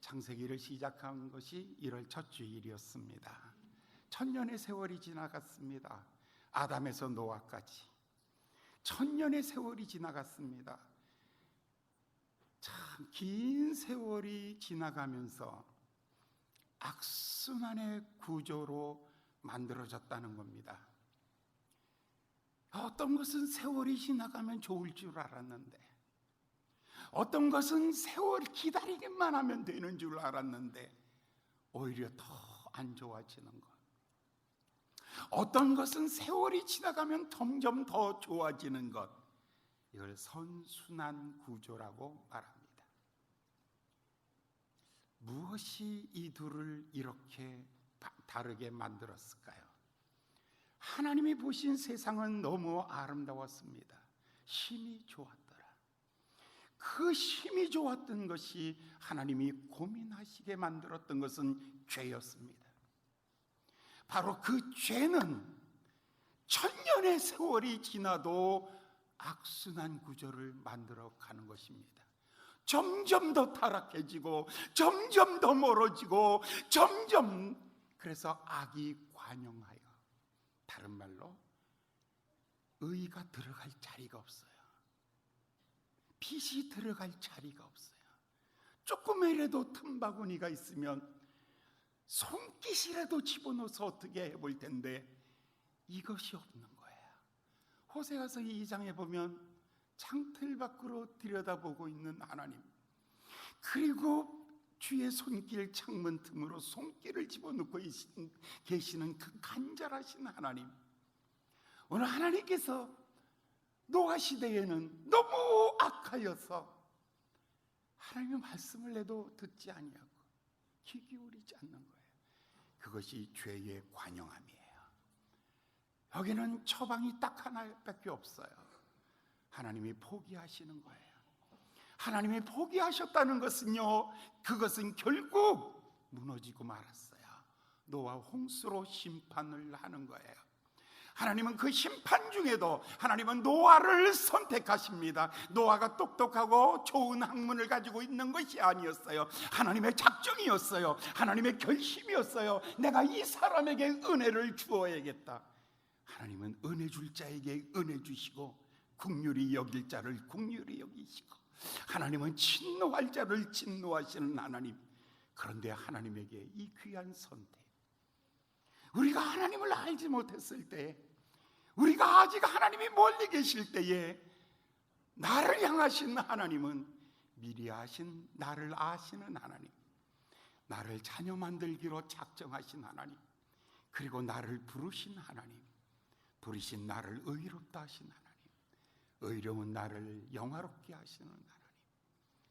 창세기를 시작한 것이 1월 첫 주일이었습니다. 1000년의 세월이 지나갔습니다. 아담에서 노아까지 1000년의 세월이 지나갔습니다. 참 긴 세월이 지나가면서 악순환의 구조로 만들어졌다는 겁니다. 어떤 것은 세월이 지나가면 좋을 줄 알았는데, 어떤 것은 세월 기다리기만 하면 되는 줄 알았는데 오히려 더 안 좋아지는 것, 어떤 것은 세월이 지나가면 점점 더 좋아지는 것, 이걸 선순환 구조라고 말합니다. 무엇이 이 둘을 이렇게 다르게 만들었을까요? 하나님이 보신 세상은 너무 아름다웠습니다. 힘이 좋았더라. 그 힘이 좋았던 것이 하나님이 고민하시게 만들었던 것은 죄였습니다. 바로 그 죄는 1000년의 세월이 지나도 악순환 구조를 만들어 가는 것입니다. 점점 더 타락해지고 점점 더 멀어지고 점점, 그래서 악이 관영하여, 다른 말로 의가 들어갈 자리가 없어요. 빛이 들어갈 자리가 없어요. 조금이라도 틈바구니가 있으면 손깃이라도 집어넣어서 어떻게 해볼 텐데 이것이 없는 거예요. 호세아서 2장에 보면 창틀 밖으로 들여다보고 있는 하나님, 그리고 주의 손길 창문 틈으로 손길을 집어넣고 계시는 그 간절하신 하나님, 오늘 하나님께서 노아 시대에는 너무 악하여서 하나님의 말씀을 내도 듣지 아니하고 귀 기울이지 않는 거예요. 그것이 죄의 관영함이에요. 여기는 처방이 딱 하나밖에 없어요. 하나님이 포기하시는 거예요. 하나님이 포기하셨다는 것은요, 그것은 결국 무너지고 말았어요. 노아 홍수로 심판을 하는 거예요. 하나님은 그 심판 중에도 하나님은 노아를 선택하십니다. 노아가 똑똑하고 좋은 학문을 가지고 있는 것이 아니었어요. 하나님의 작정이었어요. 하나님의 결심이었어요. 내가 이 사람에게 은혜를 주어야겠다. 하나님은 은혜 줄 자에게 은혜 주시고 긍휼히 여길 자를 긍휼히 여기시고, 하나님은 진노할 자를 진노하시는 하나님. 그런데 하나님에게 이 귀한 선택, 우리가 하나님을 알지 못했을 때, 우리가 아직 하나님이 멀리 계실 때에 나를 향하신 하나님은 미리 아신, 나를 아시는 하나님, 나를 자녀 만들기로 작정하신 하나님, 그리고 나를 부르신 하나님, 부르신 나를 의롭다 하신 하나님, 의로운 나를 영화롭게 하시는 하나님,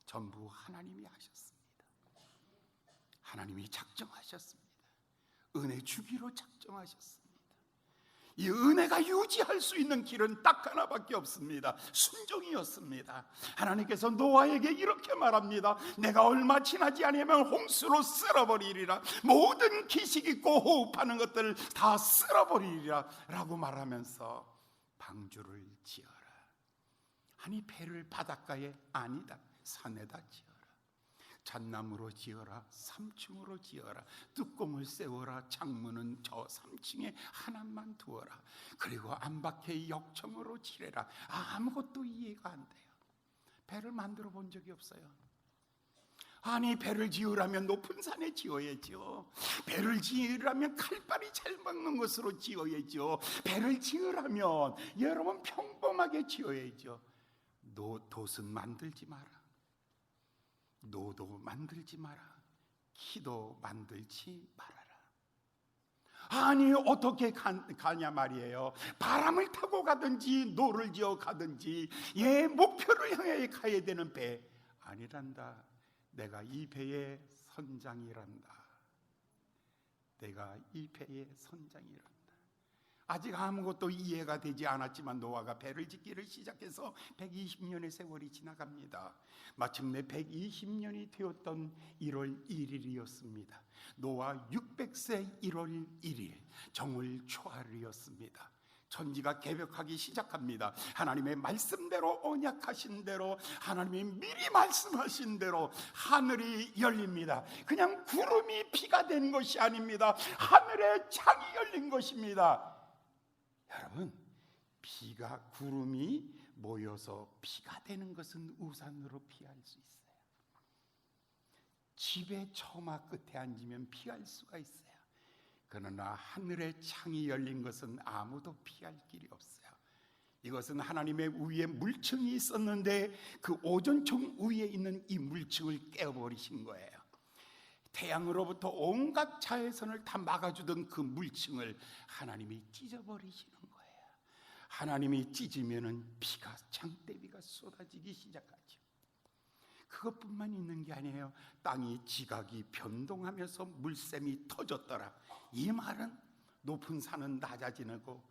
전부 하나님이 하셨습니다. 하나님이 작정하셨습니다. 은혜 주기로 작정하셨습니다. 이 은혜가 유지할 수 있는 길은 딱 하나밖에 없습니다. 순종이었습니다. 하나님께서 노아에게 이렇게 말합니다. 내가 얼마 지나지 않으면 홍수로 쓸어버리리라. 모든 기식 있고 호흡하는 것들을 다 쓸어버리리라 라고 말하면서 방주를 지어라. 아니, 배를 바닷가에, 아니다, 산에다 지어라. 잣나무로 지어라. 3층으로 지어라. 뚜껑을 세워라. 창문은 저 3층에 하나만 두어라. 그리고 안팎에 역청으로 칠해라. 아무것도 이해가 안 돼요. 배를 만들어 본 적이 없어요. 아니, 배를 지으려면 높은 산에 지어야죠. 배를 지으려면 칼발이 잘 막는 것으로 지어야죠. 배를 지으려면 여러분 평범하게 지어야죠. 돛은 만들지 마라. 노도 만들지 마라. 키도 만들지 말아라. 아니, 어떻게 가냐 말이에요. 바람을 타고 가든지 노를 지어 가든지 목표를 향해 가야 되는 배 아니란다. 내가 이 배의 선장이란다. 내가 이 배의 선장이란다. 아직 아무것도 이해가 되지 않았지만 노아가 배를 짓기를 시작해서 120년의 세월이 지나갑니다. 마침내 120년이 되었던 1월 1일이었습니다. 노아 600세 1월 1일 정월 초하루였습니다. 천지가 개벽하기 시작합니다. 하나님의 말씀대로, 언약하신 대로, 하나님이 미리 말씀하신 대로 하늘이 열립니다. 그냥 구름이 비가 된 것이 아닙니다. 하늘의 창이 열린 것입니다. 여러분, 비가, 구름이 모여서 비가 되는 것은 우산으로 피할 수 있어요. 집의 처마 끝에 앉으면 피할 수가 있어요. 그러나 하늘의 창이 열린 것은 아무도 피할 길이 없어요. 이것은 하나님의 위에 물층이 있었는데 그 오존청 위에 있는 이 물층을 깨어버리신 거예요. 태양으로부터 온갖 자외선을 다 막아주던 그 물층을 하나님이 찢어버리시는 거예요. 하나님이 찢으면은 비가, 장대비가 쏟아지기 시작하죠. 그것뿐만 있는 게 아니에요. 땅이 지각이 변동하면서 물샘이 터졌더라. 이 말은 높은 산은 낮아지고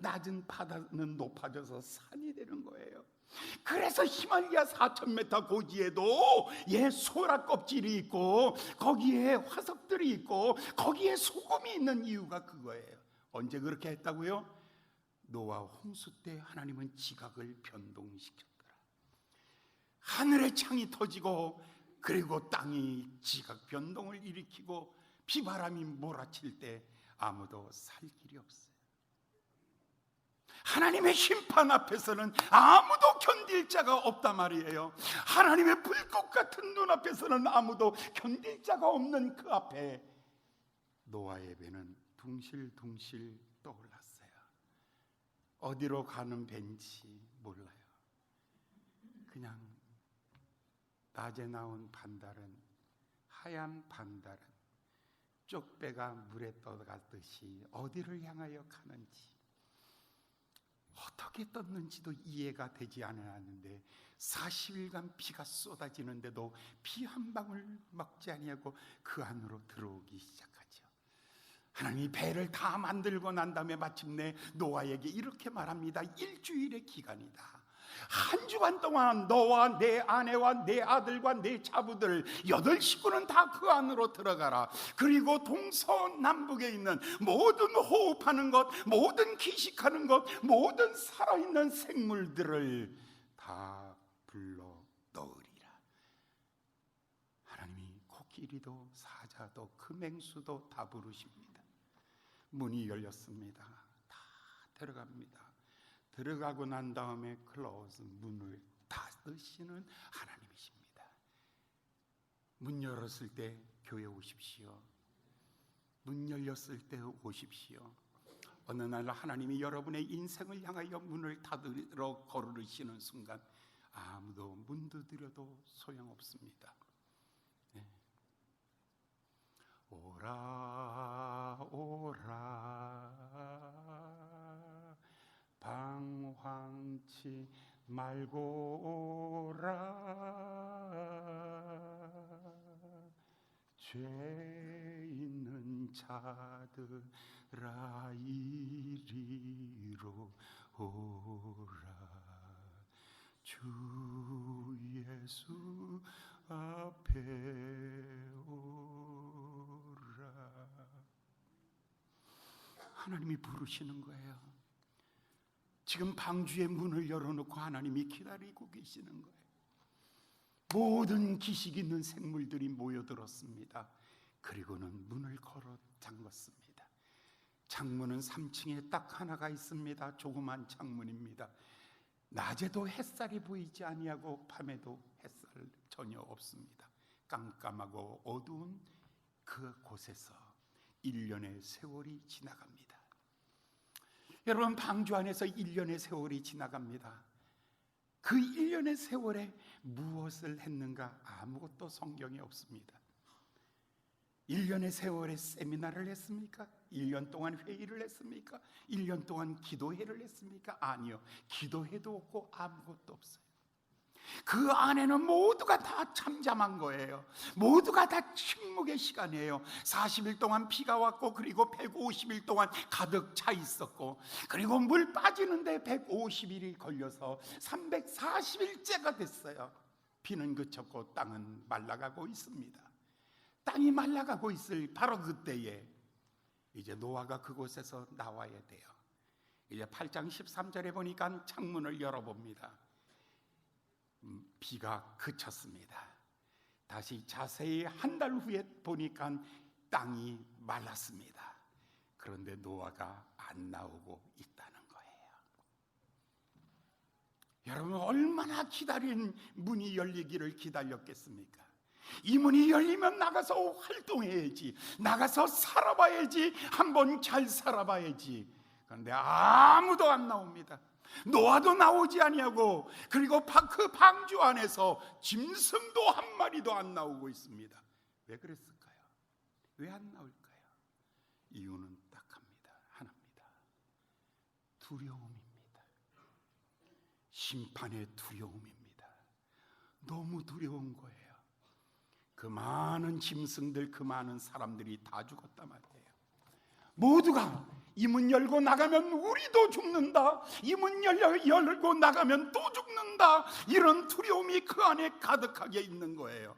낮은 바다는 높아져서 산이 되는 거예요. 그래서 히말리아 4,000m 고지에도 소라 껍질이 있고 거기에 화석들이 있고 거기에 소금이 있는 이유가 그거예요. 언제 그렇게 했다고요? 노아 홍수 때 하나님은 지각을 변동시켰더라. 하늘의 창이 터지고 그리고 땅이 지각 변동을 일으키고 비바람이 몰아칠 때 아무도 살 길이 없어요. 하나님의 심판 앞에서는 아무도 견딜 자가 없단 말이에요. 하나님의 불꽃 같은 눈 앞에서는 아무도 견딜 자가 없는 그 앞에 노아의 배는 둥실둥실 떠올랐어요. 어디로 가는 배인지 몰라요. 그냥 낮에 나온 반달은, 하얀 반달은 쪽배가 물에 떠가듯이 어디를 향하여 가는지, 어떻게 떴는지도 이해가 되지 않았는데 40일간 비가 쏟아지는데도 비 한 방울 먹지 아니하고 그 안으로 들어오기 시작하죠. 하나님이 배를 다 만들고 난 다음에 마침내 노아에게 이렇게 말합니다. 일주일의 기간이다. 한 주간 동안 너와 내 아내와 내 아들과 내 자부들 8식구는 다 그 안으로 들어가라. 그리고 동서남북에 있는 모든 호흡하는 것, 모든 기식하는 것, 모든 살아있는 생물들을 다 불러 넣으리라. 하나님이 코끼리도 사자도 금행수도 다 부르십니다. 문이 열렸습니다. 다 들어갑니다. 들어가고 난 다음에 클로즈, 문을 닫으시는 하나님이십니다. 문 열었을 때 교회 오십시오. 문 열렸을 때 오십시오. 어느 날 하나님이 여러분의 인생을 향하여 문을 닫으러 걸으시는 순간 아무도 문 두드려도 소용없습니다. 네. 오라 오라 방황치 말고 오라. 죄 있는 자들아 이리로 오라. 주 예수 앞에 오라. 하나님이 부르시는 거예요. 지금 방주의 문을 열어놓고 하나님이 기다리고 계시는 거예요. 모든 기식 있는 생물들이 모여들었습니다. 그리고는 문을 걸어 잠갔습니다. 창문은 3층에 딱 하나가 있습니다. 조그만 창문입니다. 낮에도 햇살이 보이지 아니하고 밤에도 햇살 전혀 없습니다. 깜깜하고 어두운 그곳에서 1년의 세월이 지나갑니다. 여러분, 방주 안에서 1년의 세월이 지나갑니다. 그 1년의 세월에 무엇을 했는가? 아무것도 성경에 없습니다. 1년의 세월에 세미나를 했습니까? 1년 동안 회의를 했습니까? 1년 동안 기도회를 했습니까? 아니요. 기도회도 없고 아무것도 없어요. 그 안에는 모두가 다 잠잠한 거예요. 모두가 다 침묵의 시간이에요. 40일 동안 비가 왔고 그리고 150일 동안 가득 차 있었고 그리고 물 빠지는데 150일이 걸려서 340일째가 됐어요. 비는 그쳤고 땅은 말라가고 있습니다. 땅이 말라가고 있을 바로 그때에 이제 노아가 그곳에서 나와야 돼요. 이제 8장 13절에 보니까 창문을 열어봅니다. 비가 그쳤습니다. 다시 자세히 한 달 후에 보니까 땅이 말랐습니다. 그런데 노아가 안 나오고 있다는 거예요. 여러분, 얼마나 기다린 문이 열리기를 기다렸겠습니까? 이 문이 열리면 나가서 활동해야지, 나가서 살아봐야지, 한번 잘 살아봐야지. 그런데 아무도 안 나옵니다. 노아도 나오지 아니하고, 그리고 그 방주 안에서 짐승도 한 마리도 안 나오고 있습니다. 왜 그랬을까요? 왜 안 나올까요? 이유는 딱합니다. 하나입니다. 두려움입니다. 심판의 두려움입니다. 너무 두려운 거예요. 그 많은 짐승들, 그 많은 사람들이 다 죽었단 말이에요. 모두가 이 문 열고 나가면 우리도 죽는다, 이 문 열고 나가면 또 죽는다, 이런 두려움이 그 안에 가득하게 있는 거예요.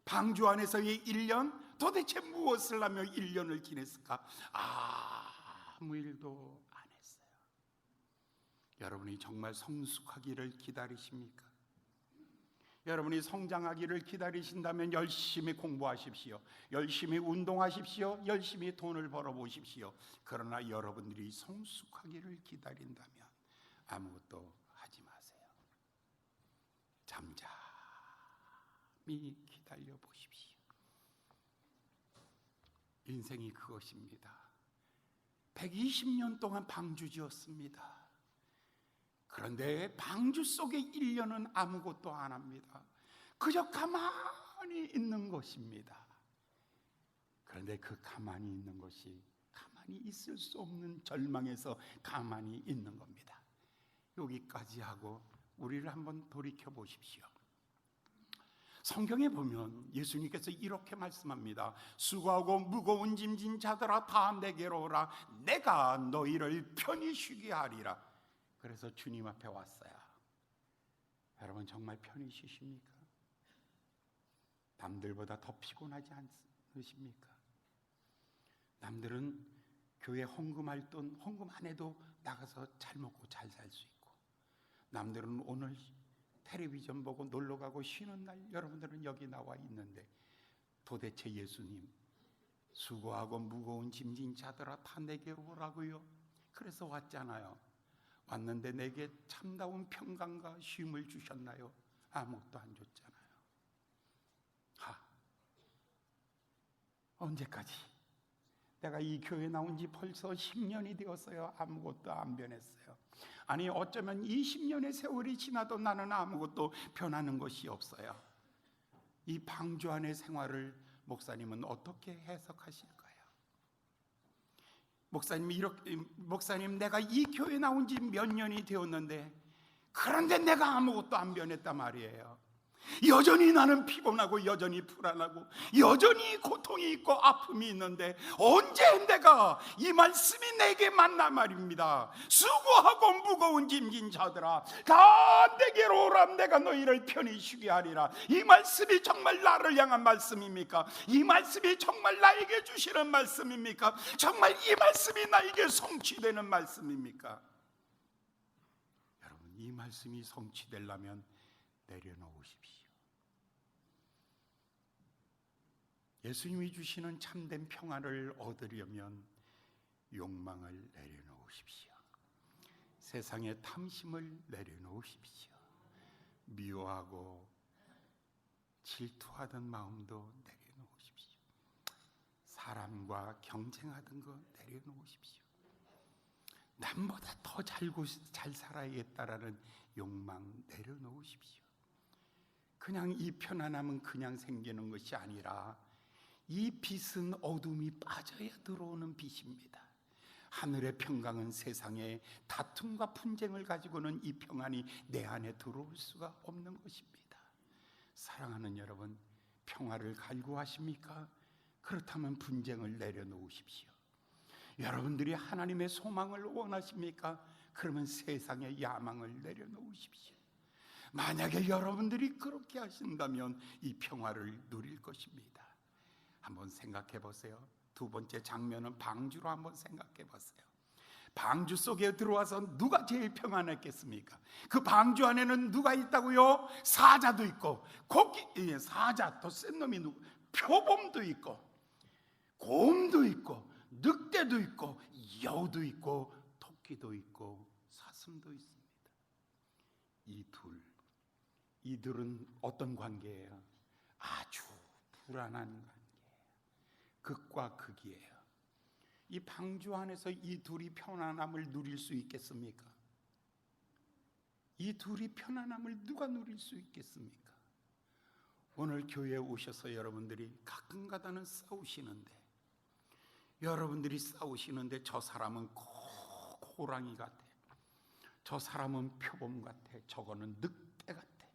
방주 안에서의 1년, 도대체 무엇을 하며 1년을 지냈을까? 아무 일도 안 했어요. 여러분이 정말 성숙하기를 기다리십니까? 여러분이 성장하기를 기다리신다면 열심히 공부하십시오. 열심히 운동하십시오. 열심히 돈을 벌어보십시오. 그러나 여러분들이 성숙하기를 기다린다면 아무것도 하지 마세요. 잠잠히 기다려 보십시오. 인생이 그것입니다. 120년 동안 방주 지었습니다. 그런데 방주 속에 1년은 아무것도 안 합니다. 그저 가만히 있는 것입니다. 그런데 그 가만히 있는 것이 가만히 있을 수 없는 절망에서 가만히 있는 겁니다. 여기까지 하고 우리를 한번 돌이켜 보십시오. 성경에 보면 예수님께서 이렇게 말씀합니다. 수고하고 무거운 짐진 자들아 다 내게로 오라. 내가 너희를 편히 쉬게 하리라. 그래서 주님 앞에 왔어요. 여러분, 정말 편히 쉬십니까? 남들보다 더 피곤하지 않으십니까? 남들은 교회 헌금할 돈 헌금 안 해도 나가서 잘 먹고 잘 살 수 있고, 남들은 오늘 텔레비전 보고 놀러 가고 쉬는 날, 여러분들은 여기 나와 있는데, 도대체 예수님 수고하고 무거운 짐진 자들아 다 내게로 오라고요. 그래서 왔잖아요. 왔는데 내게 참다운 평강과 쉼을 주셨나요? 아무것도 안 줬잖아요. 언제까지? 내가 이 교회 나온 지 벌써 10년이 되었어요. 아무것도 안 변했어요. 아니, 어쩌면 20년의 세월이 지나도 나는 아무것도 변하는 것이 없어요. 이 방주 안의 생활을 목사님은 어떻게 해석하실까요? 목사님, 내가 이 교회 나온 지 몇 년이 되었는데, 그런데 내가 아무것도 안 변했단 말이에요. 여전히 나는 피곤하고 여전히 불안하고 여전히 고통이 있고 아픔이 있는데, 언제 내가 이 말씀이 내게 맞나 말입니다. 수고하고 무거운 짐진 자들아 다 내게로 오라. 내가 너희를 편히 쉬게 하리라. 이 말씀이 정말 나를 향한 말씀입니까? 이 말씀이 정말 나에게 주시는 말씀입니까? 정말 이 말씀이 나에게 성취되는 말씀입니까? 여러분, 이 말씀이 성취되려면 내려놓으십시오. 예수님이 주시는 참된 평안을 얻으려면 욕망을 내려놓으십시오. 세상의 탐심을 내려놓으십시오. 미워하고 질투하던 마음도 내려놓으십시오. 사람과 경쟁하던 거 내려놓으십시오. 남보다 더 잘 살아야겠다라는 욕망 내려놓으십시오. 그냥 이 편안함은 그냥 생기는 것이 아니라 이 빛은 어둠이 빠져야 들어오는 빛입니다. 하늘의 평강은 세상의 다툼과 분쟁을 가지고는 이 평안이 내 안에 들어올 수가 없는 것입니다. 사랑하는 여러분, 평화를 갈구하십니까? 그렇다면 분쟁을 내려놓으십시오. 여러분들이 하나님의 소망을 원하십니까? 그러면 세상의 야망을 내려놓으십시오. 만약에 여러분들이 그렇게 하신다면 이 평화를 누릴 것입니다. 한번 생각해 보세요. 두 번째 장면은 방주로 한번 생각해 보세요. 방주 속에 들어와서 누가 제일 평안했겠습니까? 그 방주 안에는 누가 있다고요? 사자도 있고, 사자, 더 센 놈이 누구? 표범도 있고, 곰도 있고, 늑대도 있고, 여우도 있고, 토끼도 있고, 사슴도 있습니다. 이들은 어떤 관계예요? 아주 불안한 관계예요. 극과 극이에요. 이 방주 안에서 이 둘이 편안함을 누릴 수 있겠습니까? 이 둘이 편안함을 누가 누릴 수 있겠습니까? 오늘 교회에 오셔서 여러분들이 가끔가다는 싸우시는데, 여러분들이 싸우시는데 저 사람은 꼭 호랑이 같아, 저 사람은 표범 같아, 저거는 늑대 같아,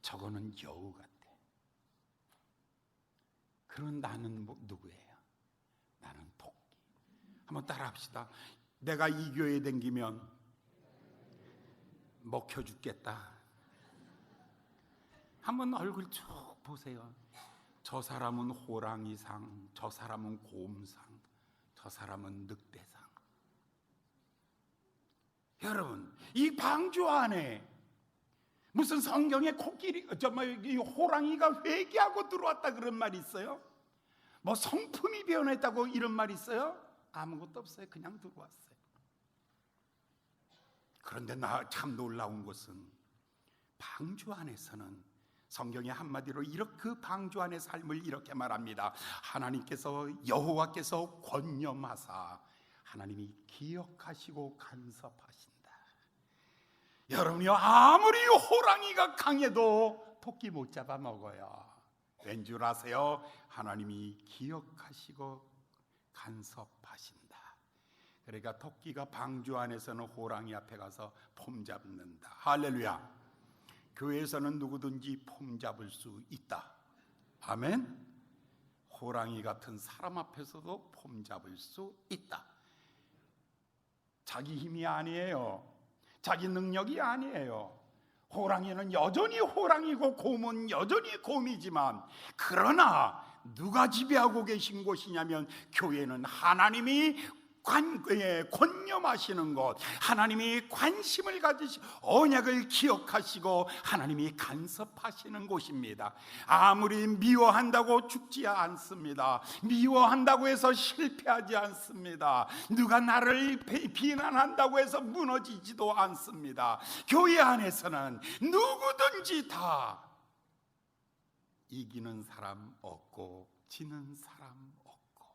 저거는 여우 같아. 그런 나는 누구예요? 나는 토끼. 한번 따라합시다. 내가 이 교회에 댕기면 먹혀 죽겠다. 한번 얼굴 쭉 보세요. 저 사람은 호랑이상, 저 사람은 곰상, 저 사람은 늑대상. 여러분, 이 방주 안에 무슨 성경에 이 호랑이가 회개하고 들어왔다 그런 말이 있어요? 뭐 성품이 변했다고 이런 말이 있어요? 아무것도 없어요. 그냥 들어왔어요. 그런데 나 참 놀라운 것은 방주 안에서는 성경의 한마디로 그 방주 안의 삶을 이렇게 말합니다. 하나님께서, 여호와께서 권념하사 하나님이 기억하시고 간섭하신다. 여러분이요, 아무리 호랑이가 강해도 토끼 못 잡아 먹어요. 왠 줄 아세요? 하나님이 기억하시고 간섭하신다. 그러니까 토끼가 방주 안에서는 호랑이 앞에 가서 폼 잡는다. 할렐루야. 교회에서는 누구든지 폼 잡을 수 있다. 아멘. 호랑이 같은 사람 앞에서도 폼 잡을 수 있다. 자기 힘이 아니에요. 자기 능력이 아니에요. 호랑이는 여전히 호랑이고 곰은 여전히 곰이지만, 그러나 누가 지배하고 계신 곳이냐면 교회는 하나님이 권념하시는 것, 하나님이 관심을 가지시고 언약을 기억하시고 하나님이 간섭하시는 곳입니다. 아무리 미워한다고 죽지 않습니다. 미워한다고 해서 실패하지 않습니다. 누가 나를 비난한다고 해서 무너지지도 않습니다. 교회 안에서는 누구든지 다 이기는 사람 없고 지는 사람 없고,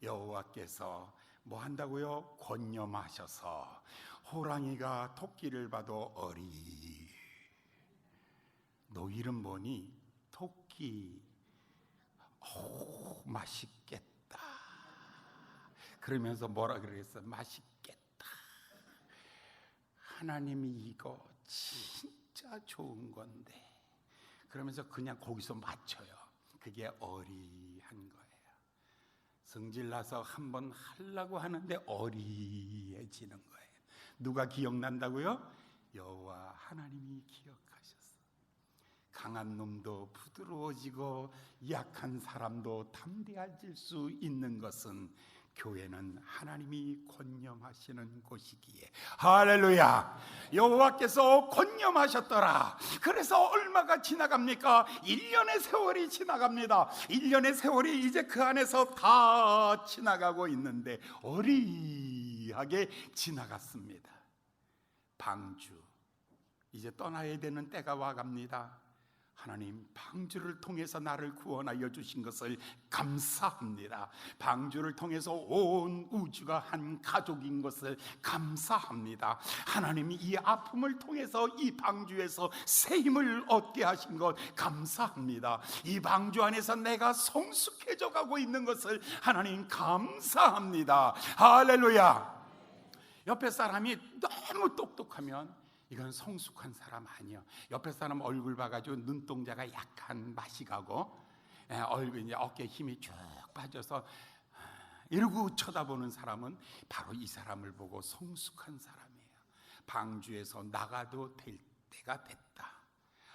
여호와께서 뭐 한다고요? 권념하셔서 호랑이가 토끼를 봐도 너 이름 뭐니? 토끼. 맛있겠다. 그러면서 뭐라 그랬어? 맛있겠다. 하나님이 이거 진짜 좋은 건데. 그러면서 그냥 거기서 맞춰요. 그게 어리한 거예요. 성질나서 한번 하려고 하는데 어리해지는 거예요. 누가 기억난다고요? 여호와 하나님이 기억하셨어. 강한 놈도 부드러워지고 약한 사람도 담대해질 수 있는 것은 교회는 하나님이 권념하시는 곳이기에. 할렐루야. 여호와께서 권념하셨더라. 그래서 얼마가 지나갑니까? 1년의 세월이 지나갑니다. 1년의 세월이 이제 그 안에서 다 지나가고 있는데 어리하게 지나갔습니다. 방주, 이제 떠나야 되는 때가 와갑니다. 하나님, 방주를 통해서 나를 구원하여 주신 것을 감사합니다. 방주를 통해서 온 우주가 한 가족인 것을 감사합니다. 하나님이 이 아픔을 통해서 이 방주에서 새 힘을 얻게 하신 것 감사합니다. 이 방주 안에서 내가 성숙해져 가고 있는 것을 하나님 감사합니다. 할렐루야. 옆에 사람이 너무 똑똑하면 이건 성숙한 사람 아니에요. 옆에 사람 얼굴 봐가지고 눈동자가 약간 맛이 가고 얼굴 이제 어깨 힘이 쭉 빠져서 이러고 쳐다보는 사람은 바로 이 사람을 보고 성숙한 사람이에요. 방주에서 나가도 될 때가 됐다.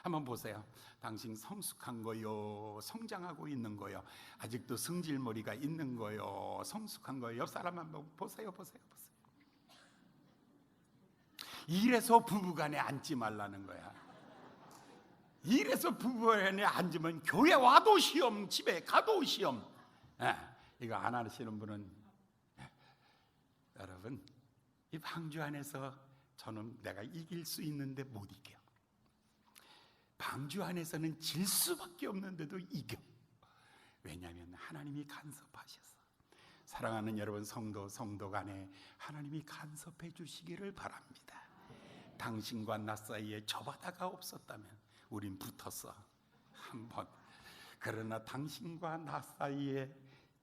한번 보세요. 당신 성숙한 거요? 성장하고 있는 거요? 아직도 승질머리가 있는 거요? 성숙한 거요? 옆 사람 한번 보세요. 이래서 부부간에 앉지 말라는 거야. 이래서 부부간에 앉으면 교회 와도 시험, 집에 가도 시험. 이거 안 하시는 분은, 여러분, 이 방주 안에서 저는 내가 이길 수 있는데 못 이겨. 방주 안에서는 질 수밖에 없는데도 이겨. 왜냐하면 하나님이 간섭하셔서. 사랑하는 여러분, 성도 간에 하나님이 간섭해 주시기를 바랍니다. 당신과 나 사이에 저 바다가 없었다면 우린 붙었어 한번. 그러나 당신과 나 사이에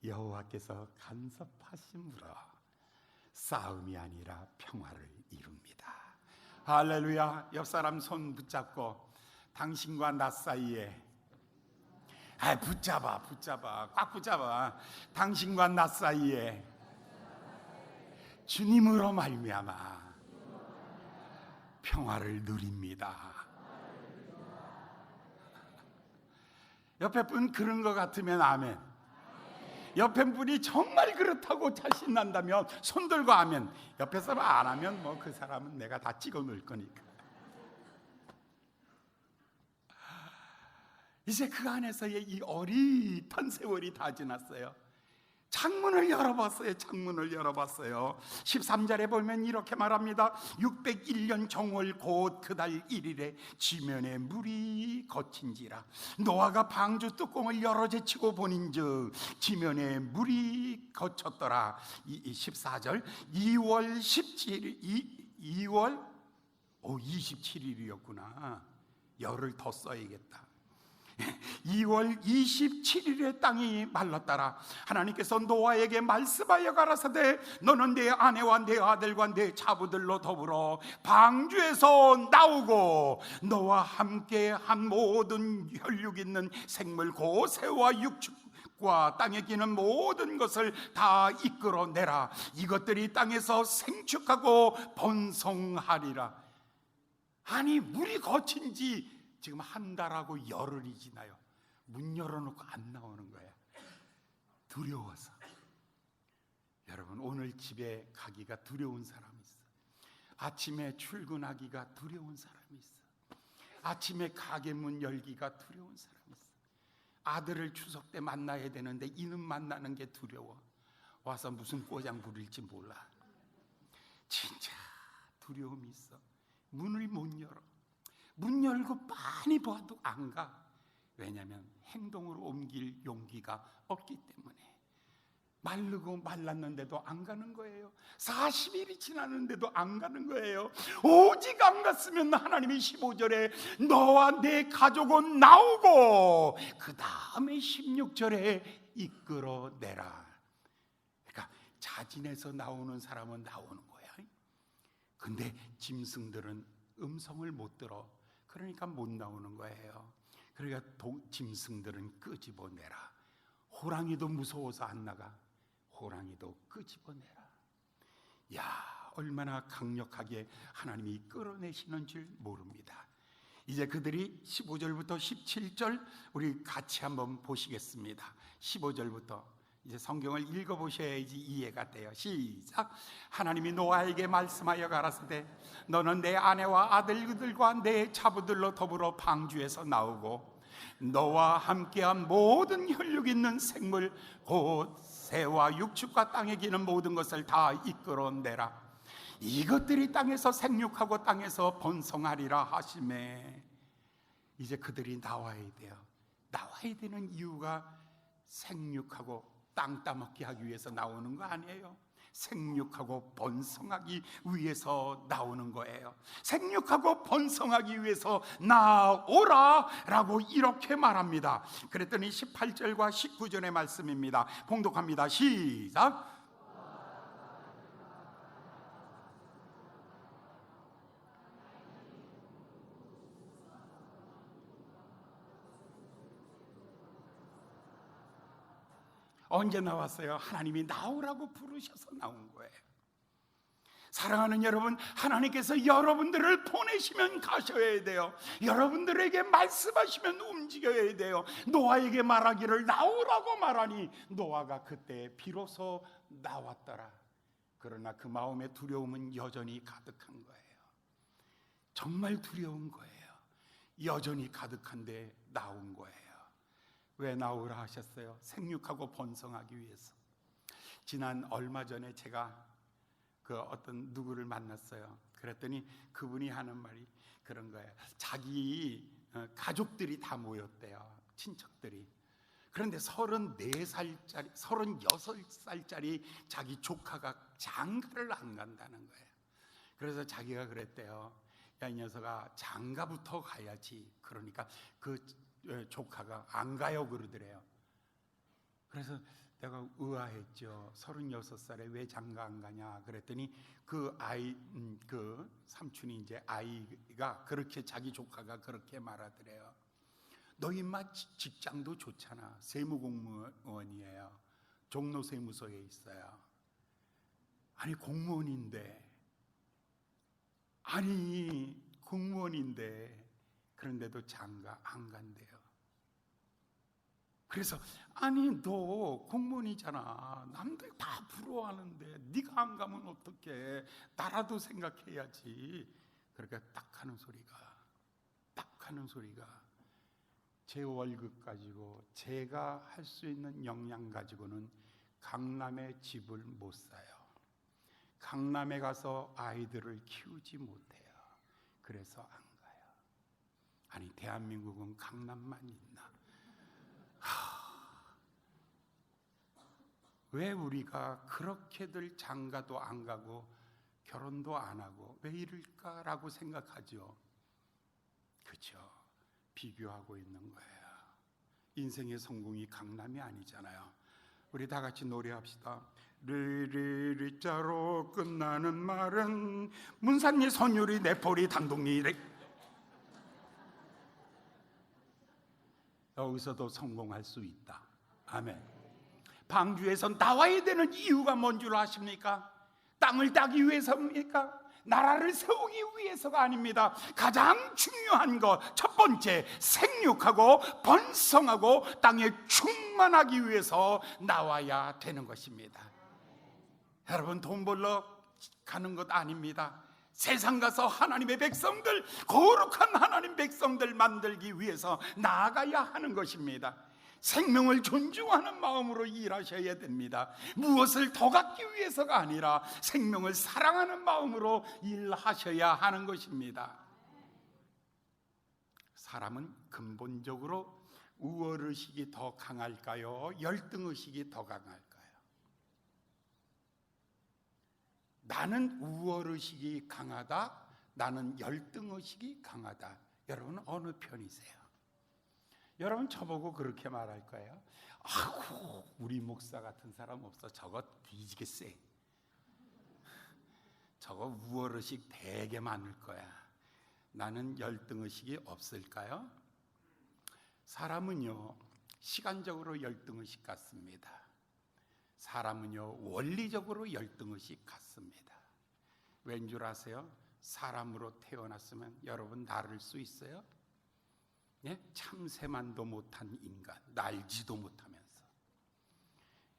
여호와께서 간섭하심으로 싸움이 아니라 평화를 이룹니다. 할렐루야. 옆 사람 손 붙잡고 당신과 나 사이에, 붙잡아, 꽉 붙잡아. 당신과 나 사이에 주님으로 말미암아 평화를 누립니다. 옆에 분 그런 것 같으면 아멘. 옆에 분이 정말 그렇다고 자신난다면 손 들고 아멘. 옆에 사람 안 하면 뭐 그 사람은 내가 다 찍어 놓을 거니까. 이제 그 안에서의 이 어릿한 세월이 다 지났어요. 창문을 열어봤어요. 13절에 보면 이렇게 말합니다. 601년 정월 곧 그달 1일에 지면에 물이 거친지라. 노아가 방주 뚜껑을 열어 제치고 보닌즉 지면에 물이 거쳤더라. 14절 2월 27일이었구나. 열을 더 써야겠다. 2월 27일에 땅이 말랐더라. 하나님께서 노아에게 말씀하여 가라사대 너는 내 아내와 내 아들과 내 자부들로 더불어 방주에서 나오고 너와 함께 한 모든 혈육 있는 생물 곧 새와 육축과 땅에 기는 모든 것을 다 이끌어내라. 이것들이 땅에서 생축하고 번성하리라. 아니, 물이 거친 지 지금 한 달하고 열흘이 지나요. 문 열어놓고 안 나오는 거야. 두려워서. 여러분, 오늘 집에 가기가 두려운 사람이 있어. 아침에 출근하기가 두려운 사람이 있어. 아침에 가게 문 열기가 두려운 사람이 있어. 아들을 추석 때 만나야 되는데 이는 만나는 게 두려워. 와서 무슨 꼬장 부릴지 몰라. 진짜 두려움이 있어. 문을 못 열어. 문 열고 많이 봐도 안 가. 왜냐하면 행동으로 옮길 용기가 없기 때문에. 마르고 말랐는데도 안 가는 거예요. 40일이 지났는데도 안 가는 거예요. 오직 안 갔으면 하나님이 15절에 너와 내 가족은 나오고 그 다음에 16절에 이끌어내라. 그러니까 자진해서 나오는 사람은 나오는 거야. 근데 짐승들은 음성을 못 들어. 그러니까 못 나오는 거예요. 그러니까 짐승들은 끄집어내라. 호랑이도 무서워서 안 나가. 호랑이도 끄집어내라. 야, 얼마나 강력하게 하나님이 끌어내시는 줄 모릅니다. 이제 그들이 15절부터 17절 우리 같이 한번 보시겠습니다. 15절부터 이제 성경을 읽어보셔야지 이해가 돼요. 시작. 하나님이 노아에게 말씀하여 가라사대 너는 내 아내와 아들들과 내 자부들로 더불어 방주에서 나오고 너와 함께한 모든 혈육 있는 생물 곧 새와 육축과 땅에 기는 모든 것을 다 이끌어내라. 이것들이 땅에서 생육하고 땅에서 번성하리라 하시매. 이제 그들이 나와야 돼요. 나와야 되는 이유가 생육하고 땅 따먹게 하기 위해서 나오는 거 아니에요. 생육하고 번성하기 위해서 나오는 거예요. 생육하고 번성하기 위해서 나오라 라고 이렇게 말합니다. 그랬더니 18절과 19절의 말씀입니다. 봉독합니다. 시작. 언제 나왔어요? 하나님이 나오라고 부르셔서 나온 거예요. 사랑하는 여러분, 하나님께서 여러분들을 보내시면 가셔야 돼요. 여러분들에게 말씀하시면 움직여야 돼요. 노아에게 말하기를 나오라고 말하니 노아가 그때 비로소 나왔더라. 그러나 그 마음의 두려움은 여전히 가득한 거예요. 정말 두려운 거예요. 여전히 가득한데 나온 거예요. 왜 나오라 하셨어요? 생육하고 번성하기 위해서. 지난 얼마 전에 제가 그 어떤 누구를 만났어요. 그랬더니 그분이 하는 말이 그런 거예요. 자기 가족들이 다 모였대요. 친척들이. 그런데 34살짜리, 36살짜리 자기 조카가 장가를 안 간다는 거예요. 그래서 자기가 그랬대요. 야, 이 녀석아, 장가부터 가야지. 그러니까 그 조카가 안 가요 그러더래요. 그래서 내가 의아했죠. 36살에 왜 장가 안 가냐 그랬더니 그 아이, 그 삼촌이 이제 아이가 그렇게 자기 조카가 그렇게 말하더래요. 너 임마 직장도 좋잖아. 세무공무원이에요. 종로세무서에 있어요. 아니 공무원인데, 아니 공무원인데 그런데도 장가 안 간대요. 그래서 아니 너 공무원이잖아. 남들 다 부러워하는데 네가 안 가면 어떡해. 나라도 생각해야지. 그러니까 딱 하는 소리가 제 월급 가지고 제가 할 수 있는 역량 가지고는 강남에 집을 못 사요. 강남에 가서 아이들을 키우지 못해요. 그래서 안 가요. 아니 대한민국은 강남만 있나? 왜 우리가 그렇게들 장가도 안 가고 결혼도 안 하고 왜 이럴까라고 생각하죠. 그렇죠. 비교하고 있는 거예요. 인생의 성공이 강남이 아니잖아요. 우리 다 같이 노래합시다. 리리리자로 끝나는 말은 문산리 선율이 내포리 당동리. 여기서도 성공할 수 있다. 아멘. 방주에서 나와야 되는 이유가 뭔 줄 아십니까? 땅을 따기 위해서입니까? 나라를 세우기 위해서가 아닙니다. 가장 중요한 것, 첫 번째, 생육하고 번성하고 땅에 충만하기 위해서 나와야 되는 것입니다. 여러분, 돈 벌러 가는 것 아닙니다. 세상 가서 하나님의 백성들, 거룩한 하나님 백성들 만들기 위해서 나아가야 하는 것입니다. 생명을 존중하는 마음으로 일하셔야 됩니다. 무엇을 더 갖기 위해서가 아니라 생명을 사랑하는 마음으로 일하셔야 하는 것입니다. 사람은 근본적으로 우월의식이 더 강할까요? 열등의식이 더 강할까요? 나는 우월의식이 강하다, 나는 열등의식이 강하다. 여러분 어느 편이세요? 여러분 저보고 그렇게 말할 거예요. 아이고 우리 목사 같은 사람 없어. 저거 뒤지게 세. 저거 우월의식 되게 많을 거야. 나는 열등의식이 없을까요? 사람은요 시간적으로 열등의식 같습니다. 사람은요 원리적으로 열등의식 같습니다. 왠 줄 아세요? 사람으로 태어났으면 여러분 나를 수 있어요? 예? 참새만도 못한 인간, 날지도 못하면서.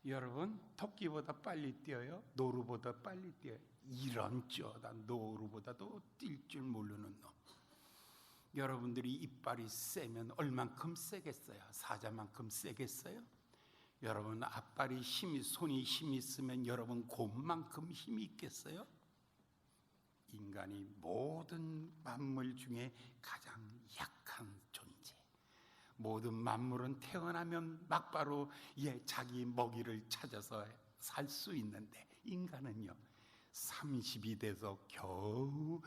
여러분 토끼보다 빨리 뛰어요? 노루보다 빨리 뛰어요? 이런 쩌다 노루보다도 뛸 줄 모르는 놈. 여러분들이 이빨이 세면 얼만큼 세겠어요? 사자만큼 세겠어요? 여러분 앞발이 손이 힘이 있으면 여러분 곰만큼 힘이 있겠어요? 인간이 모든 만물 중에 가장 약한 존재. 모든 만물은 태어나면 막바로 자기 먹이를 찾아서 살 수 있는데 인간은요 30이 돼서 겨우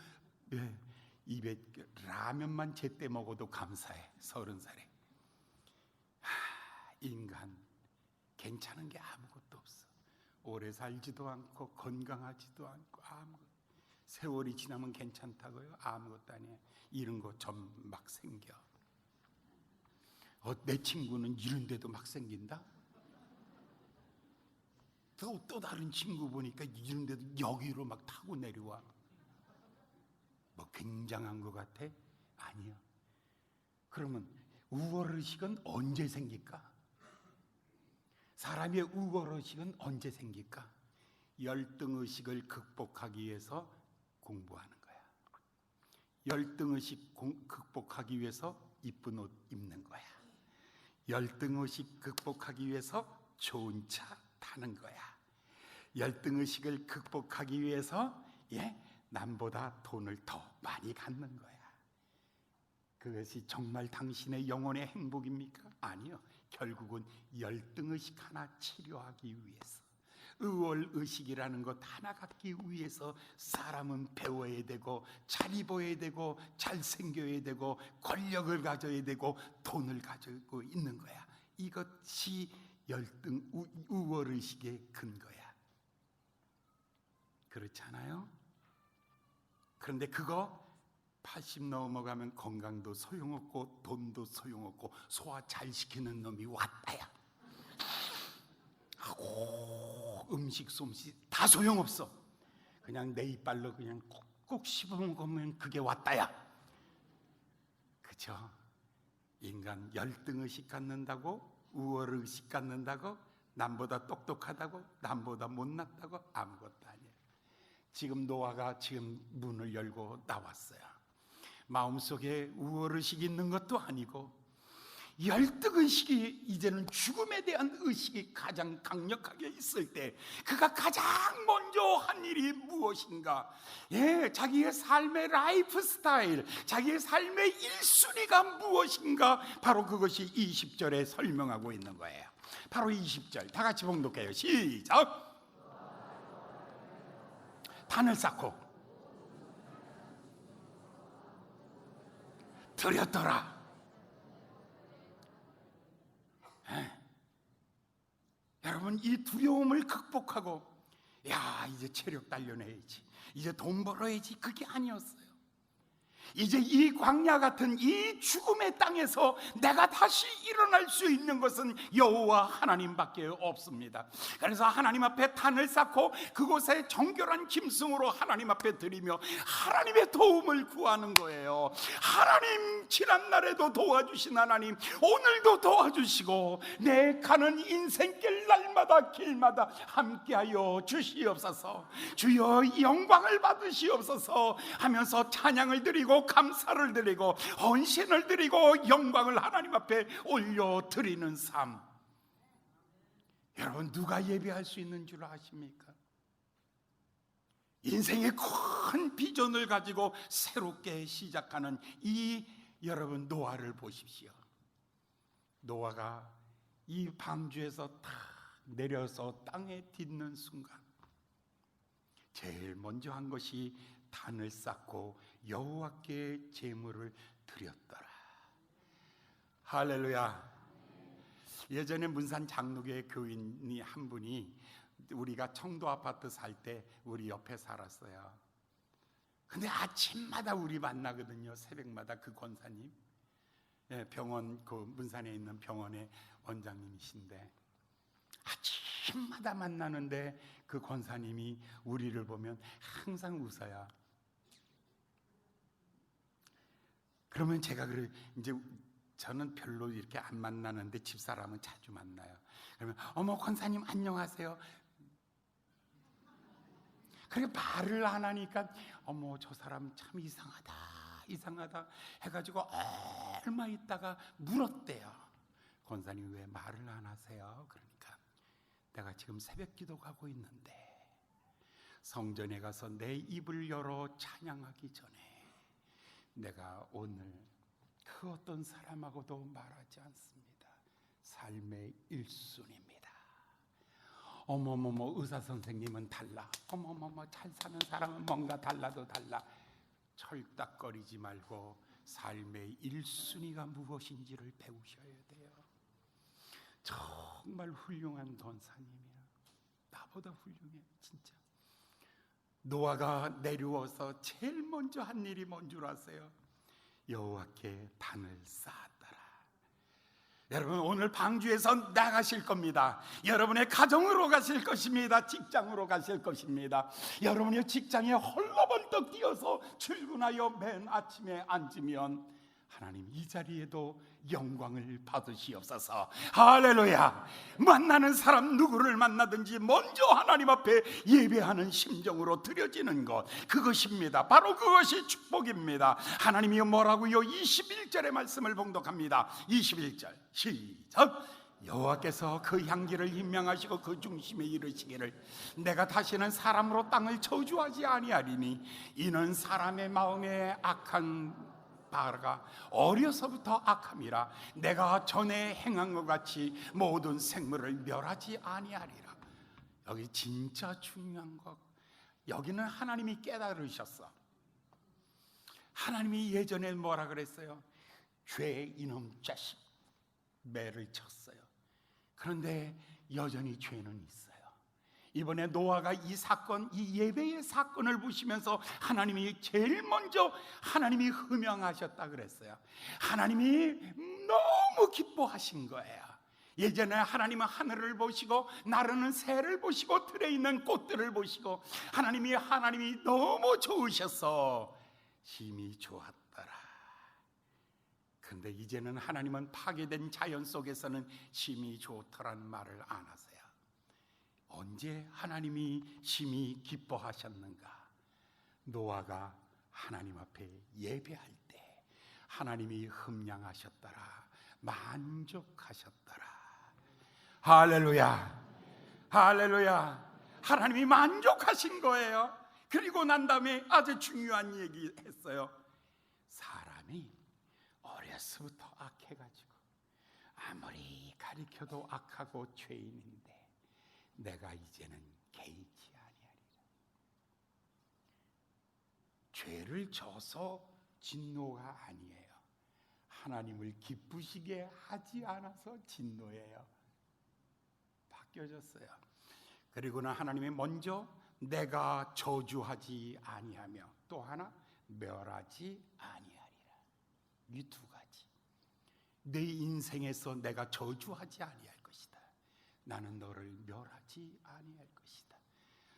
입에 라면만 제때 먹어도 감사해. 30살에 인간 괜찮은 게 아무것도 없어. 오래 살지도 않고 건강하지도 않고 아무것도. 세월이 지나면 괜찮다고요? 아무것도 아니에요. 이런 거 좀 막 생겨. 내 친구는 이런데도 막 생긴다? 또 다른 친구 보니까 이런데도 여기로 막 타고 내려와. 뭐 굉장한 것 같아? 아니요. 그러면 우월의식은 언제 생길까? 사람의 우월의식은 언제 생길까? 열등의식을 극복하기 위해서 공부하는 거야. 열등의식 극복하기 위해서 이쁜 옷 입는 거야. 열등의식 극복하기 위해서 좋은 차 타는 거야. 열등의식을 극복하기 위해서 남보다 돈을 더 많이 갖는 거야. 그것이 정말 당신의 영혼의 행복입니까? 아니요. 결국은 열등의식 하나 치료하기 위해서, 의월의식이라는 것 하나 갖기 위해서 사람은 배워야 되고 잘 입어야 되고 잘생겨야 되고 권력을 가져야 되고 돈을 가지고 있는 거야. 이것이 의월의식의 근거야. 그렇지 않아요? 그런데 그거 80 넘어가면 건강도 소용없고 돈도 소용없고 소화 잘 시키는 놈이 왔다야 하고 음식 솜씨 다 소용없어. 그냥 내 이빨로 그냥 꾹꾹 씹어먹으면 그게 왔다야. 그죠? 인간 열등의식 갖는다고, 우월의식 갖는다고, 남보다 똑똑하다고, 남보다 못났다고 아무것도 아니에요. 지금 노아가 지금 문을 열고 나왔어요. 마음속에 우월의식이 있는 것도 아니고 열등의식이, 이제는 죽음에 대한 의식이 가장 강력하게 있을 때 그가 가장 먼저 한 일이 무엇인가? 자기의 삶의 라이프 스타일, 자기의 삶의 1순위가 무엇인가? 바로 그것이 20절에 설명하고 있는 거예요. 바로 20절 다 같이 봉독해요. 시작. 단을 쌓고 드렸더라. 여러분, 이 두려움을 극복하고 이제 체력 단련해야지, 이제 돈 벌어야지, 그게 아니었어요. 이제 이 광야 같은 이 죽음의 땅에서 내가 다시 일어날 수 있는 것은 여호와 하나님밖에 없습니다. 그래서 하나님 앞에 단을 쌓고 그곳에 정결한 짐승으로 하나님 앞에 드리며 하나님의 도움을 구하는 거예요. 하나님, 지난날에도 도와주신 하나님, 오늘도 도와주시고 내 가는 인생길 날마다 길마다 함께하여 주시옵소서. 주여 영광을 받으시옵소서 하면서 찬양을 드리고 감사를 드리고 헌신을 드리고 영광을 하나님 앞에 올려드리는 삶. 여러분, 누가 예배할 수 있는 줄 아십니까? 인생의 큰 비전을 가지고 새롭게 시작하는 이 여러분 노아를 보십시오. 노아가 이 방주에서 탁 내려서 땅에 딛는 순간 제일 먼저 한 것이 단을 쌓고 여호와께 제물을 드렸더라. 할렐루야. 예전에 문산 장로교회 교인이 한 분이, 우리가 청도 아파트 살 때 우리 옆에 살았어요. 근데 아침마다 우리 만나거든요. 새벽마다. 그 권사님, 병원, 그 문산에 있는 병원의 원장님이신데 아침마다 만나는데 그 권사님이 우리를 보면 항상 웃어요. 그러면 제가 이제 저는 별로 이렇게 안 만나는데 집사람은 자주 만나요. 그러면 어머 권사님 안녕하세요. 그렇게 말을 안 하니까 어머 저 사람 참 이상하다 해가지고 얼마 있다가 물었대요. 권사님 왜 말을 안 하세요? 그러니까 내가 지금 새벽 기도 가고 있는데 성전에 가서 내 입을 열어 찬양하기 전에 내가 오늘 그 어떤 사람하고도 말하지 않습니다. 삶의 1순위입니다. 어머머머 의사 선생님은 달라. 어머머머 잘 사는 사람은 뭔가 달라도 달라. 철딱거리지 말고 삶의 1순위가 무엇인지를 배우셔야 돼요. 정말 훌륭한 권사님이야. 나보다 훌륭해 진짜. 노아가 내려와서 제일 먼저 한 일이 뭔 줄 아세요? 여호와께 단을 쌓았더라. 여러분 오늘 방주에서 나가실 겁니다. 여러분의 가정으로 가실 것입니다. 직장으로 가실 것입니다. 여러분의 직장에 헐레벌떡 뛰어서 출근하여 맨 아침에 앉으면 하나님 이 자리에도 영광을 받으시옵소서. 할렐루야. 만나는 사람 누구를 만나든지 먼저 하나님 앞에 예배하는 심정으로 드려지는 것, 그것입니다. 바로 그것이 축복입니다. 하나님이 뭐라고요? 21절의 말씀을 봉독합니다. 21절 시작. 여호와께서 그 향기를 임명하시고 그 중심에 이르시기를 내가 다시는 사람으로 땅을 저주하지 아니하리니 이는 사람의 마음에 악한 바가 어려서부터 악함이라 내가 전에 행한 것 같이 모든 생물을 멸하지 아니하리라. 여기 진짜 중요한 것, 여기는 하나님이 깨달으셨어. 하나님이 예전에 뭐라 그랬어요? 죄 이놈 자식, 매를 쳤어요. 그런데 여전히 죄는 있어요. 이번에 노아가 이 사건, 이 예배의 사건을 보시면서 하나님이 제일 먼저 하나님이 음명하셨다 그랬어요. 하나님이 너무 기뻐하신 거예요. 예전에 하나님은 하늘을 보시고 나르는 새를 보시고 들에 있는 꽃들을 보시고 하나님이 너무 좋으셔서 심히 좋았더라. 그런데 이제는 하나님은 파괴된 자연 속에서는 심히 좋더란 말을 안 하세요. 언제 하나님이 심히 기뻐하셨는가? 노아가 하나님 앞에 예배할 때 하나님이 흠양하셨더라, 만족하셨더라. 할렐루야, 할렐루야. 하나님이 만족하신 거예요. 그리고 난 다음에 아주 중요한 얘기 했어요. 사람이 어려서부터 악해가지고 아무리 가리켜도 악하고 죄인인데 내가 이제는 개의치 아니하리라. 죄를 져서 진노가 아니에요. 하나님을 기쁘시게 하지 않아서 진노예요. 바뀌어졌어요. 그리고는 하나님이 먼저 내가 저주하지 아니하며 또 하나 멸하지 아니하리라. 이 두 가지. 내 인생에서 내가 저주하지 아니할 것이다. 나는 너를 멸하지 아니할 것이다.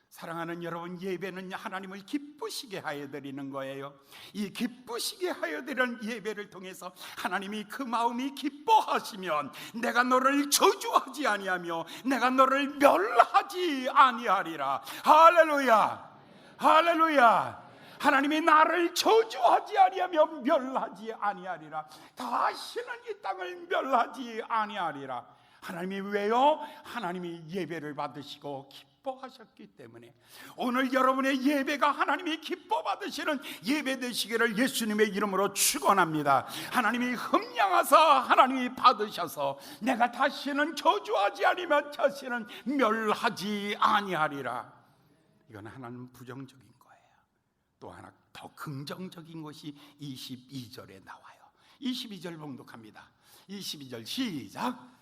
사랑하는 여러분, 예배는 하나님을 기쁘시게 하여 드리는 거예요. 이 기쁘시게 하여 드리는 예배를 통해서 하나님이 그 마음이 기뻐하시면 내가 너를 저주하지 아니하며 내가 너를 멸하지 아니하리라. 할렐루야, 할렐루야. 하나님이 나를 저주하지 아니하며 멸하지 아니하리라. 다시는 이 땅을 멸하지 아니하리라. 하나님이 왜요? 하나님이 예배를 받으시고 기뻐하셨기 때문에 오늘 여러분의 예배가 하나님이 기뻐 받으시는 예배 되시기를 예수님의 이름으로 축원합니다. 하나님이 흠양하사 하나님이 받으셔서 내가 다시는 저주하지 아니면 다시는 멸하지 아니하리라. 이건 하나님 부정적인 거예요. 또 하나 더 긍정적인 것이 22절에 나와요. 22절 봉독합니다. 22절 시작.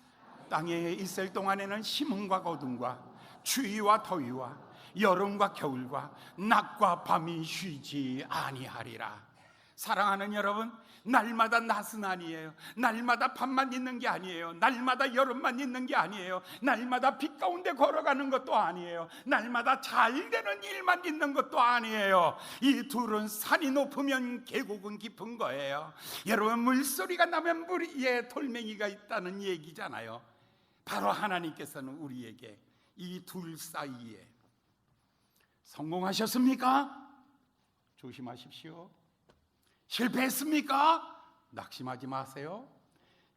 땅에 있을 동안에는 심음과 거둠과 추위와 더위와 여름과 겨울과 낮과 밤이 쉬지 아니하리라. 사랑하는 여러분, 날마다 낮은 아니에요. 날마다 밤만 있는 게 아니에요. 날마다 여름만 있는 게 아니에요. 날마다 빛 가운데 걸어가는 것도 아니에요. 날마다 잘 되는 일만 있는 것도 아니에요. 이 둘은 산이 높으면 계곡은 깊은 거예요. 여러분, 물소리가 나면 물 위에 돌멩이가 있다는 얘기잖아요. 바로 하나님께서는 우리에게 이 둘 사이에 성공하셨습니까? 조심하십시오. 실패했습니까? 낙심하지 마세요.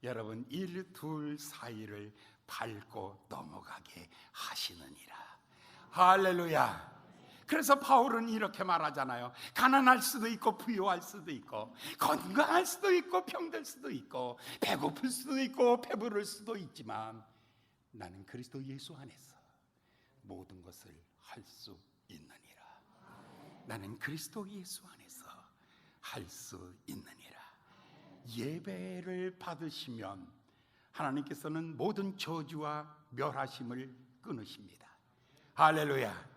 여러분, 이 둘 사이를 밟고 넘어가게 하시느니라. 할렐루야. 그래서 바울은 이렇게 말하잖아요. 가난할 수도 있고 부유할 수도 있고 건강할 수도 있고 병들 수도 있고 배고플 수도 있고 배부를 수도 있지만 나는 그리스도 예수 안에서 모든 것을 할 수 있느니라. 나는 그리스도 예수 안에서 할 수 있느니라. 예배를 받으시면 하나님께서는 모든 저주와 멸하심을 끊으십니다. 할렐루야.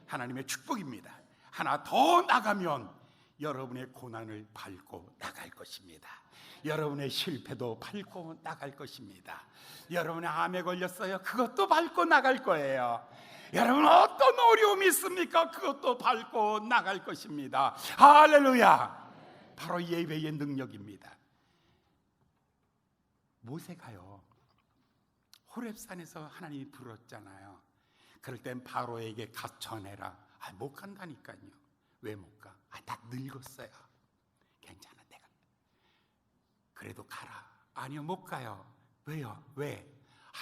하나님의 축복입니다. 하나 더 나가면 여러분의 고난을 밟고 나갈 것입니다. 여러분의 실패도 밟고 나갈 것입니다. 여러분의 암에 걸렸어요. 그것도 밟고 나갈 거예요. 여러분, 어떤 어려움이 있습니까? 그것도 밟고 나갈 것입니다. 할렐루야. 바로 예배의 능력입니다. 모세가요, 호렙산에서 하나님이 부르셨잖아요. 그럴 땐 바로에게 가 전해라. 못 간다니까요. 왜 못 가? 나 늙었어요. 괜찮아, 내가. 그래도 가라. 아니요, 못 가요. 왜요? 왜?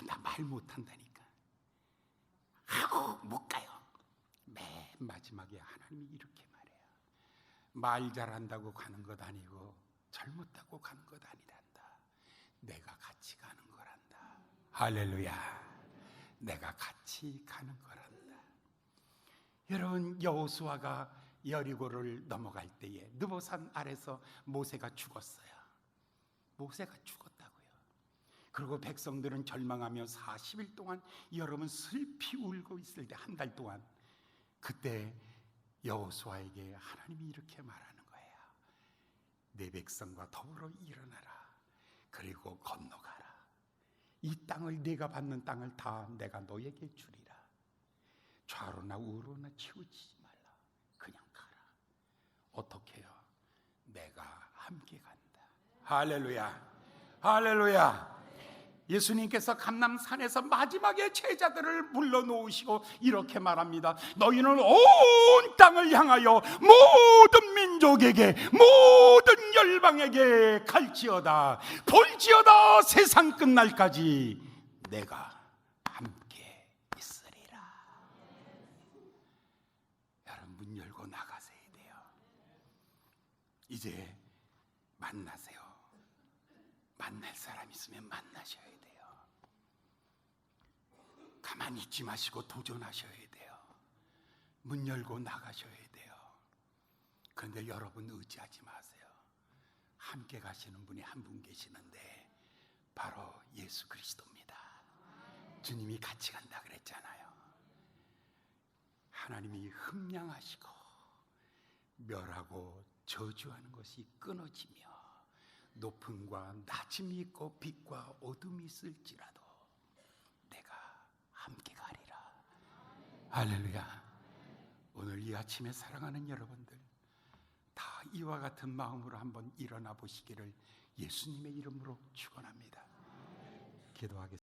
나 말 못한다니까. 하고 못 가요. 맨 마지막에 하나님이 이렇게 말해요. 말 잘한다고 가는 것 아니고 젊었다고 가는 것 아니란다. 내가 같이 가는 거란다. 할렐루야. 내가 같이 가는 거란다. 여러분, 여호수아가 여리고를 넘어갈 때에 느보산 아래서 모세가 죽었어요. 모세가 죽었다고요. 그리고 백성들은 절망하며 40일 동안 여러분 슬피 울고 있을 때, 한 달 동안, 그때 여호수아에게 하나님이 이렇게 말하는 거예요. 내 백성과 더불어 일어나라. 그리고 건너가라. 이 땅을, 네가 받는 땅을 다 내가 너에게 주리라. 좌로나 우로나 치우치지 말라. 그냥 가라. 어떻게 해요? 내가 함께 간다. 할렐루야. 할렐루야. 예수님께서 감람산에서 마지막에 제자들을 불러놓으시고 이렇게 말합니다. 너희는 온 땅을 향하여 모든 민족에게, 모든 열방에게 갈지어다. 볼지어다. 세상 끝날까지 내가 함께 있으리라. 여러분, 문 열고 나가셔야 돼요. 이제 만나세요. 만날 사람 있으면 만나셔야 돼요. 가만히 있지 마시고 도전하셔야 돼요. 문 열고 나가셔야 돼요. 그런데 여러분 의지하지 마세요. 함께 가시는 분이 한 분 계시는데 바로 예수 그리스도입니다. 주님이 같이 간다 그랬잖아요. 하나님이 흠량하시고 멸하고 저주하는 것이 끊어지며 높음과 낮음이 있고 빛과 어둠이 있을지라도 내가 함께 가리라. 할렐루야. 오늘 이 아침에 사랑하는 여러분들, 다 이와 같은 마음으로 한번 일어나 보시기를 예수님의 이름으로 축원합니다. 기도하겠습니다.